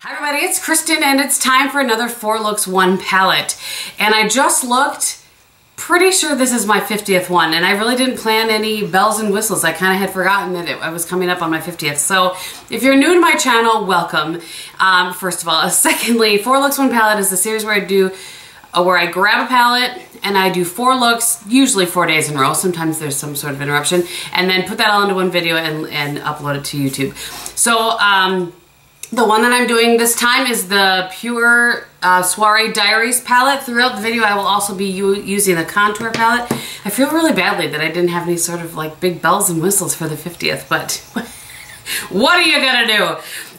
Hi everybody, it's Kristin and it's time for another 4 Looks 1 palette. And I just looked, pretty sure this is my 50th one, and I really didn't plan any bells and whistles. I kind of had forgotten that I was coming up on my 50th. So if you're new to my channel, welcome, first of all. Secondly, 4 Looks 1 palette is the series where I grab a palette and I do 4 looks, usually 4 days in a row. Sometimes there's some sort of interruption, and then put that all into one video and upload it to YouTube. So the one that I'm doing this time is the PUR Soiree Diaries palette. Throughout the video I will also be using the contour palette. I feel really badly that I didn't have any sort of like big bells and whistles for the 50th, but what are you gonna do?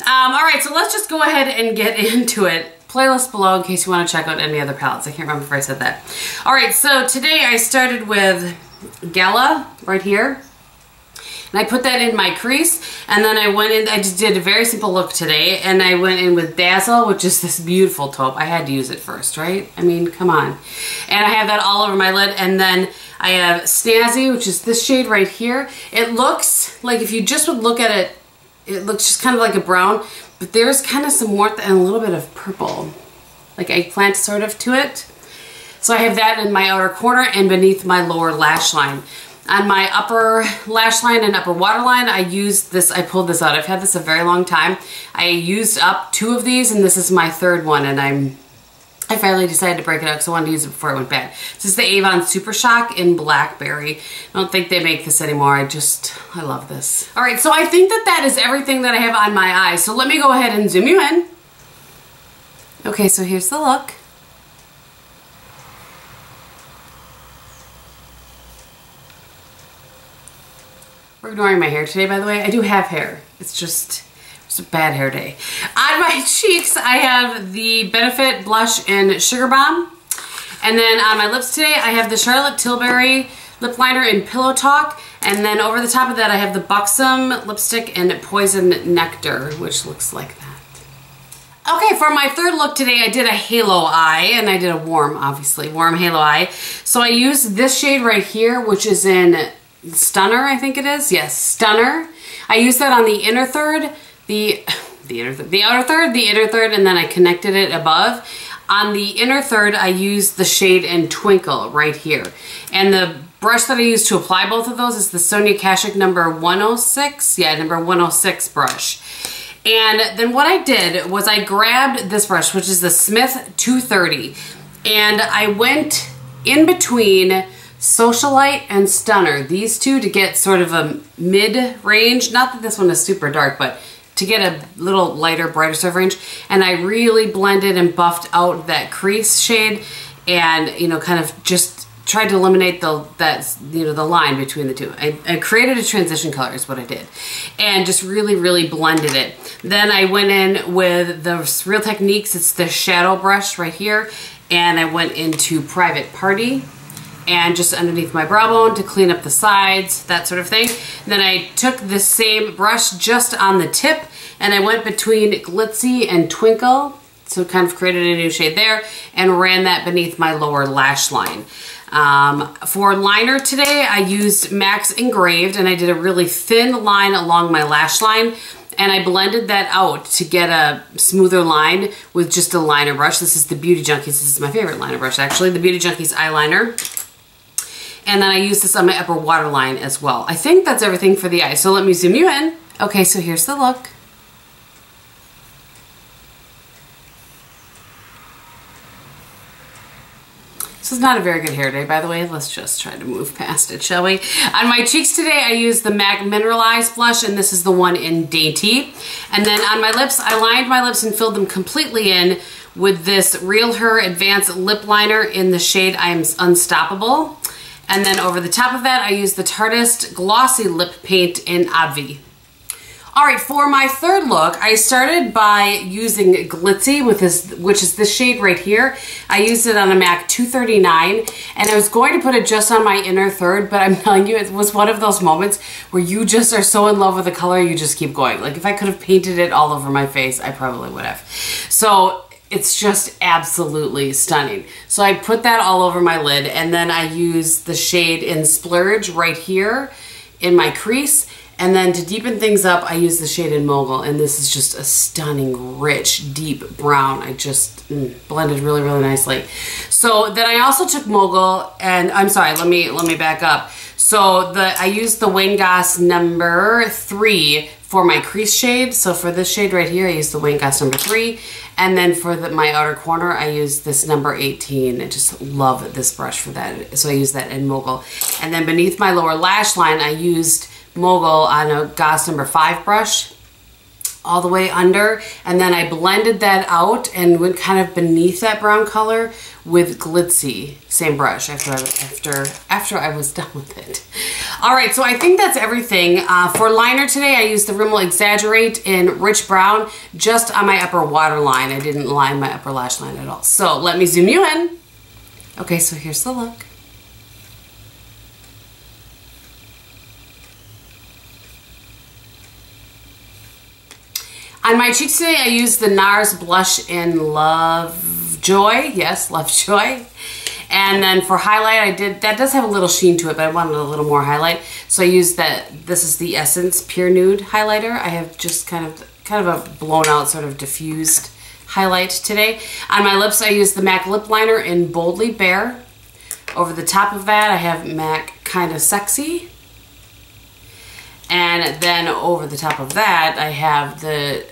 Alright, so let's just go ahead and get into it. Playlist below in case you want to check out any other palettes. I can't remember if I said that. Alright, so today I started with Gala right here. And I put that in my crease, and then I went in, I just did a very simple look today, and I went in with Dazzle, which is this beautiful taupe. I had to use it first, right? I mean, come on. And I have that all over my lid, and then I have Snazzy, which is this shade right here. It looks like, if you just would look at it, it looks just kind of like a brown, but there's kind of some warmth and a little bit of purple, like eggplant sort of to it. So I have that in my outer corner and beneath my lower lash line. On my upper lash line and upper waterline, I used this, I pulled this out. I've had this a very long time. I used up 2 of these, and this is my 3rd one, and I finally decided to break it out because I wanted to use it before it went bad. This is the Avon Super Shock in Blackberry. I don't think they make this anymore. I love this. All right, so I think that is everything that I have on my eyes. So let me go ahead and zoom you in. Okay, so here's the look. We're ignoring my hair today, by the way. I do have hair. It's just a bad hair day. On my cheeks, I have the Benefit Blush in Sugar Bomb. And then on my lips today, I have the Charlotte Tilbury Lip Liner in Pillow Talk. And then over the top of that, I have the Buxom lipstick in Poison Nectar, which looks like that. Okay, for my 3rd look today, I did a halo eye, and I did a warm, obviously, warm halo eye. So I used this shade right here, which is in Stunner, I think it is. Yes, Stunner. I used that on the inner third, the outer third, the inner third, and then I connected it above. On the inner third, I used the shade in Twinkle right here. And the brush that I used to apply both of those is the Sony Kashuk number 106. Yeah, number 106 brush. And then what I did was I grabbed this brush, which is the Smith 230, and I went in between Socialite and Stunner, these two, to get sort of a mid-range. Not that this one is super dark, but to get a little lighter, brighter sort of range. And I really blended and buffed out that crease shade, and kind of just tried to eliminate the line between the two. I created a transition color is what I did, and just really blended it. Then I went in with the Real Techniques. It's the shadow brush right here, and I went into Private Party, and just underneath my brow bone to clean up the sides, that sort of thing. And then I took the same brush just on the tip, and I went between Glitzy and Twinkle, so kind of created a new shade there, and ran that beneath my lower lash line. For liner today, I used Max Engraved, and I did a really thin line along my lash line, and I blended that out to get a smoother line with just a liner brush. This is the Beauty Junkies. This is my favorite liner brush, actually, the Beauty Junkies eyeliner. And then I use this on my upper waterline as well. I think that's everything for the eye. So let me zoom you in. Okay, so here's the look. This is not a very good hair day, by the way. Let's just try to move past it, shall we? On my cheeks today, I used the MAC Mineralized blush, and this is the one in Dainty. And then on my lips, I lined my lips and filled them completely in with this Real Her Advanced Lip Liner in the shade I Am Unstoppable. And then over the top of that, I used the Tarteist Glossy Lip Paint in Obvi. Alright, for my 3rd look, I started by using Glitzy, which is this shade right here. I used it on a MAC 239, and I was going to put it just on my inner third, but I'm telling you, it was one of those moments where you just are so in love with the color, you just keep going. Like, if I could have painted it all over my face, I probably would have. So it's just absolutely stunning. So I put that all over my lid, and then I used the shade in Splurge right here in my crease, And then to deepen things up, I use the shade in Mogul, and this is just a stunning, rich, deep brown. I just blended really, really nicely. So then I also took Mogul, and I'm sorry, let me back up. So I used the Wayne Goss number 3 for my crease shade. So for this shade right here, I used the Wayne Goss number 3. And then for my outer corner, I used this number 18. I just love this brush for that. So I used that in Mogul. And then beneath my lower lash line, I used Mogul on a Goss number 5 brush all the way under, and then I blended that out and went kind of beneath that brown color with Glitzy, same brush, after I was done with it. All right, so I think that's everything. For liner today, I used the Rimmel Exaggerate in Rich Brown just on my upper waterline. I didn't line my upper lash line at all. So let me zoom you in. Okay, so here's the look. On my cheeks today, I used the NARS blush in Lovejoy. Yes, Lovejoy. And then for highlight, that does have a little sheen to it, but I wanted a little more highlight. So I used this is the Essence Pure Nude highlighter. I have just kind of a blown out, sort of diffused highlight today. On my lips, I used the MAC lip liner in Boldly Bare. Over the top of that, I have MAC Kinda Sexy. And then over the top of that, I have the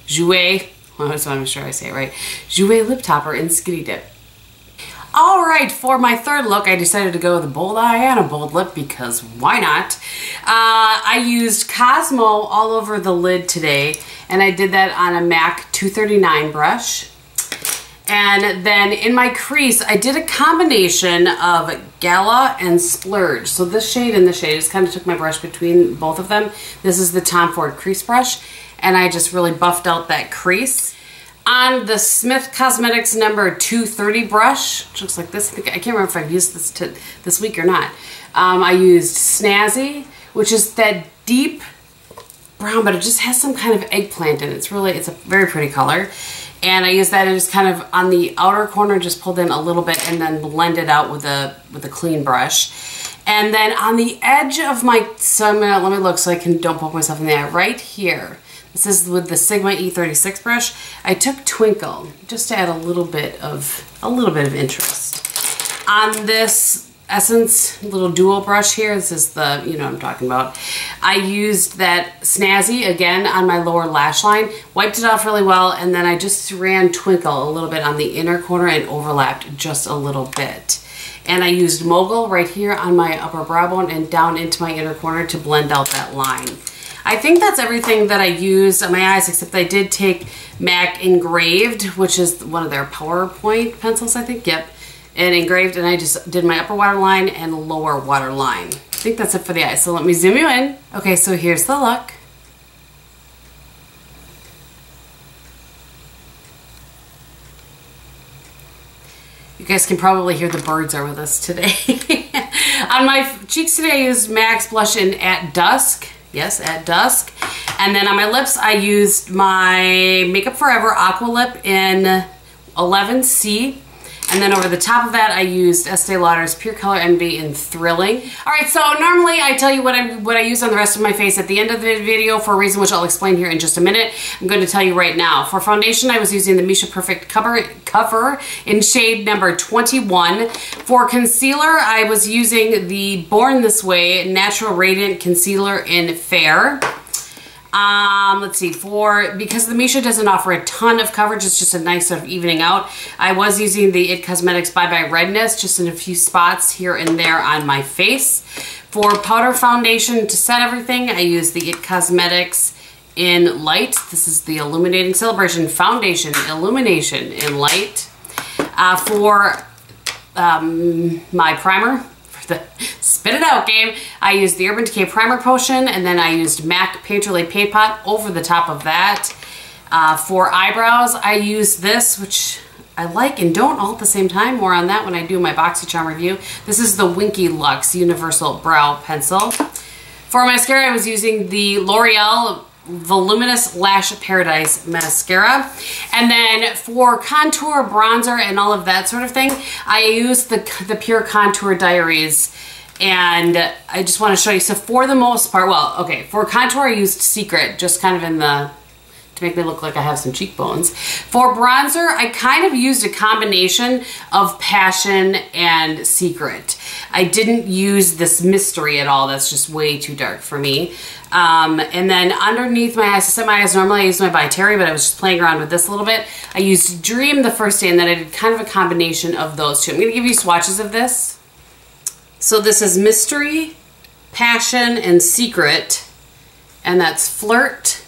Jouer, well, I just want to make sure I say it right, Jouer Lip Topper in Skinny Dip. All right, for my third look, I decided to go with a bold eye and a bold lip because why not? I used Cosmo all over the lid today, and I did that on a MAC 239 brush. And then in my crease, I did a combination of Gala and Splurge. So this shade and this shade, I just kind of took my brush between both of them. This is the Tom Ford crease brush, and I just really buffed out that crease. On the Smith Cosmetics number 230 brush, which looks like this, I can't remember if I've used this this week or not. I used Snazzy, which is that deep brown, but it just has some kind of eggplant in it. It's a very pretty color. And I used that and just kind of on the outer corner, just pulled in a little bit and then blended out with a clean brush. And then on the edge of my, so let me look so I don't poke myself in the eye, right here. This is with the Sigma E36 brush. I took Twinkle just to add a little bit of interest. On this Essence little dual brush here, this is the, you know what I'm talking about. I used that Snazzy again on my lower lash line, wiped it off really well, and then I just ran Twinkle a little bit on the inner corner and overlapped just a little bit. And I used Mogul right here on my upper brow bone and down into my inner corner to blend out that line. I think that's everything that I used on my eyes, except I did take MAC Engraved, which is one of their PowerPoint pencils, I think, yep. And Engraved, and I just did my upper waterline and lower waterline. I think that's it for the eyes, so let me zoom you in. Okay, so here's the look. You guys can probably hear the birds are with us today. On my cheeks today, I used MAC's blush in At Dusk. Yes, At Dusk. And then on my lips, I used my Makeup Forever Aqua Lip in 11C. And then over the top of that, I used Estee Lauder's Pure Color Envy in Thrilling. All right, so normally I tell you what I use on the rest of my face at the end of the video for a reason which I'll explain here in just a minute. I'm going to tell you right now. For foundation, I was using the Missha Perfect Cover in shade number 21. For concealer, I was using the Born This Way Natural Radiant Concealer in Fair. Let's see, because the Missha doesn't offer a ton of coverage, it's just a nice sort of evening out. I was using the IT Cosmetics Bye Bye Redness just in a few spots here and there on my face. For powder foundation to set everything, I used the IT Cosmetics in Light. This is the Illuminating Celebration Foundation Illumination in Light. For my primer, Spit It Out game, I used the Urban Decay Primer Potion, and then I used MAC Painterly Paint Pot over the top of that. For eyebrows, I used this, which I like and don't all at the same time. More on that when I do my BoxyCharm review. This is the Winky Luxe Universal Brow Pencil. For mascara, I was using the L'Oreal Voluminous Lash Paradise Mascara. And then for contour, bronzer, and all of that sort of thing, I used the Pure Contour Diaries And I just want to show you. So for the most part, well, okay, for contour I used Secret, just kind of in the, to make me look like I have some cheekbones. For bronzer, I kind of used a combination of Passion and Secret. I didn't use this Mystery at all. That's just way too dark for me. And then underneath my eyes, to set my eyes, normally I use my By Terry, but I was just playing around with this a little bit. I used Dream the first day, and then I did kind of a combination of those two. I'm going to give you swatches of this. So this is Mystery, Passion, and Secret, and that's Flirt,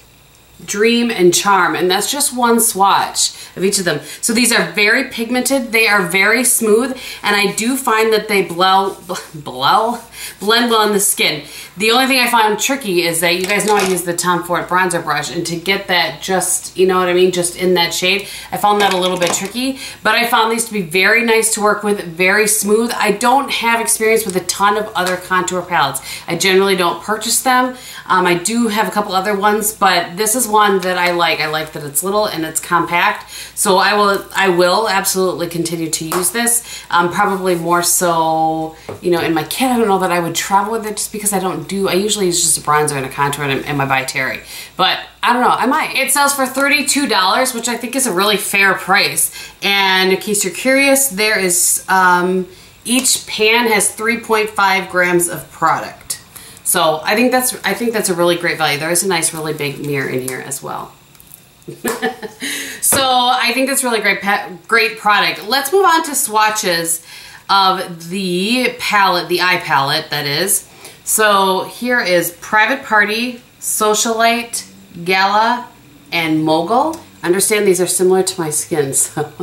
Dream, and Charm, and that's just one swatch of each of them. So these are very pigmented, they are very smooth, and I do find that they blend well in the skin. The only thing I find tricky is that, you guys know I use the Tom Ford bronzer brush, and to get that just, you know what I mean, just in that shade, I found that a little bit tricky, but I found these to be very nice to work with, very smooth. I don't have experience with a ton of other contour palettes. I generally don't purchase them. I do have a couple other ones, but this is one that I like. I like that it's little and it's compact, so I will absolutely continue to use this. Probably more so, you know, in my kit. I don't know that I would travel with it just because I usually use just a bronzer and a contour and my By Terry, but I don't know, I might. It sells for $32, which I think is a really fair price. And in case you're curious, there is, each pan has 3.5 grams of product. So I think that's a really great value. There is a nice, really big mirror in here as well. So I think that's really great product. Let's move on to swatches of the palette, the eye palette, that is. So here is Private Party, Socialite, Gala, and Mogul. Understand these are similar to my skin, so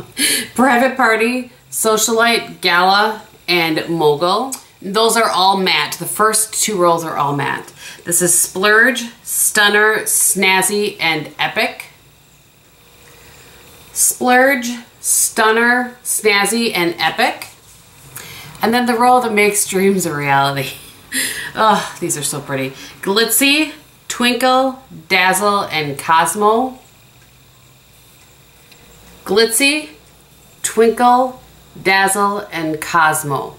Private Party, Socialite, Gala, and Mogul. Those are all matte. The first two rows are all matte. This is Splurge, Stunner, Snazzy, and Epic. Splurge, Stunner, Snazzy, and Epic. And then the row that makes dreams a reality. Oh, these are so pretty. Glitzy, Twinkle, Dazzle, and Cosmo. Glitzy, Twinkle, Dazzle, and Cosmo.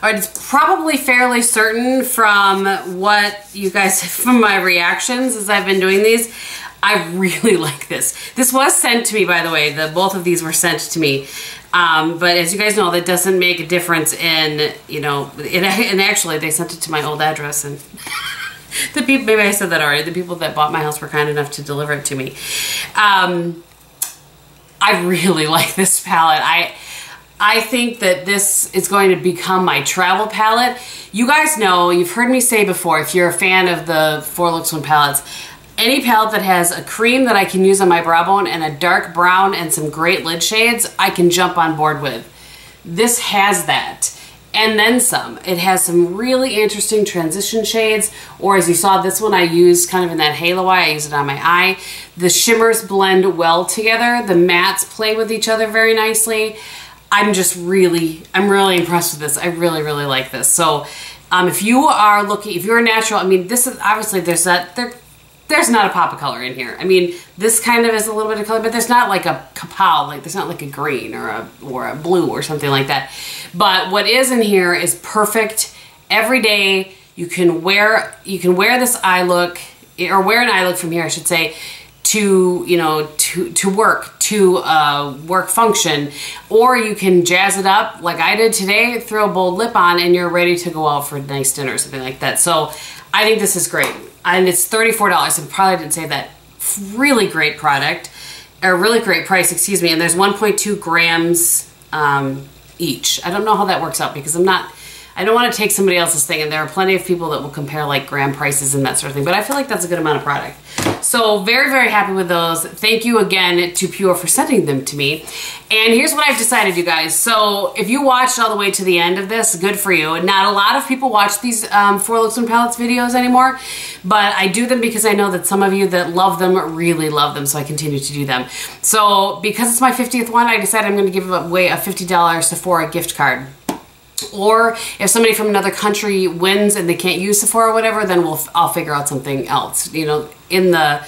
Alright, it's probably fairly certain from what you guys, from my reactions as I've been doing these, I really like this. This was sent to me, by the way. Both of these were sent to me. But as you guys know, that doesn't make a difference in, you know, and actually they sent it to my old address, and the people, maybe I said that already, the people that bought my house were kind enough to deliver it to me. I really like this palette. I think that this is going to become my travel palette. You guys know, you've heard me say before, if you're a fan of the 4 Looks 1 palettes, any palette that has a cream that I can use on my brow bone and a dark brown and some great lid shades, I can jump on board with. This has that. And then some. It has some really interesting transition shades, or as you saw, this one I used kind of in that halo eye. I use it on my eye. The shimmers blend well together. The mattes play with each other very nicely. I'm really impressed with this. I really, really like this. So if you are looking, if you're a natural, I mean, this is obviously, there's not a pop of color in here. I mean, this kind of is a little bit of color, but there's not like a kapow, like there's not like a green or a blue or something like that. But what is in here is perfect every day. You can wear this eye look, or wear an eye look from here, I should say, to, you know, to work function, or you can jazz it up like I did today, throw a bold lip on, and you're ready to go out for a nice dinner or something like that. So I think this is great. And it's $34. I probably didn't say that. Really great product, or really great price, excuse me. And there's 1.2 grams each. I don't know how that works out because I don't want to take somebody else's thing, and there are plenty of people that will compare like gram prices and that sort of thing, but I feel like that's a good amount of product. So very, very happy with those. Thank you again to PUR for sending them to me. And here's what I've decided, you guys. So if you watched all the way to the end of this, good for you. Not a lot of people watch these 4 Looks 1 Palettes videos anymore, but I do them because I know that some of you that love them really love them, so I continue to do them. So because it's my 50th one, I decided I'm going to give away a $50 Sephora gift card. Or if somebody from another country wins and they can't use Sephora or whatever, then I'll figure out something else, you know, in the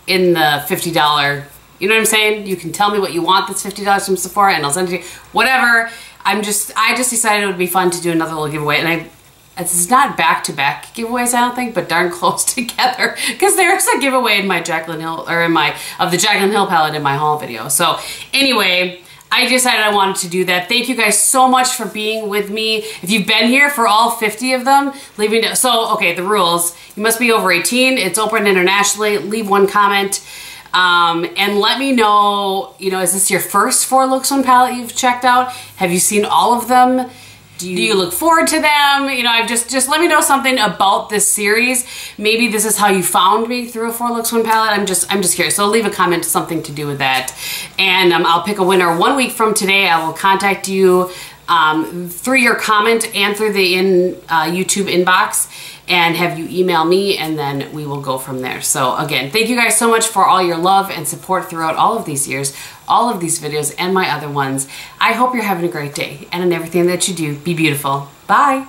$50, you know what I'm saying? You can tell me what you want that's $50 from Sephora and I'll send it to you. Whatever. I just decided it would be fun to do another little giveaway, and it's not back-to-back giveaways, I don't think, but darn close together, because there's a giveaway in my Jaclyn Hill, or of the Jaclyn Hill palette in my haul video. So anyway, I decided I wanted to do that. Thank you guys so much for being with me. If you've been here for all 50 of them, okay, the rules. You must be over 18. It's open internationally. Leave one comment. And let me know, is this your first 4 Looks One palette you've checked out? Have you seen all of them? Do you look forward to them? Just let me know something about this series. Maybe this is how you found me through a 4 Looks One palette. I'm just curious. So leave a comment, something to do with that. And I'll pick a winner 1 week from today. I will contact you through your comment and through the YouTube inbox, and have you email me, and then we will go from there. So again, thank you guys so much for all your love and support throughout all of these years, all of these videos, and my other ones. I hope you're having a great day, and in everything that you do, be beautiful. Bye.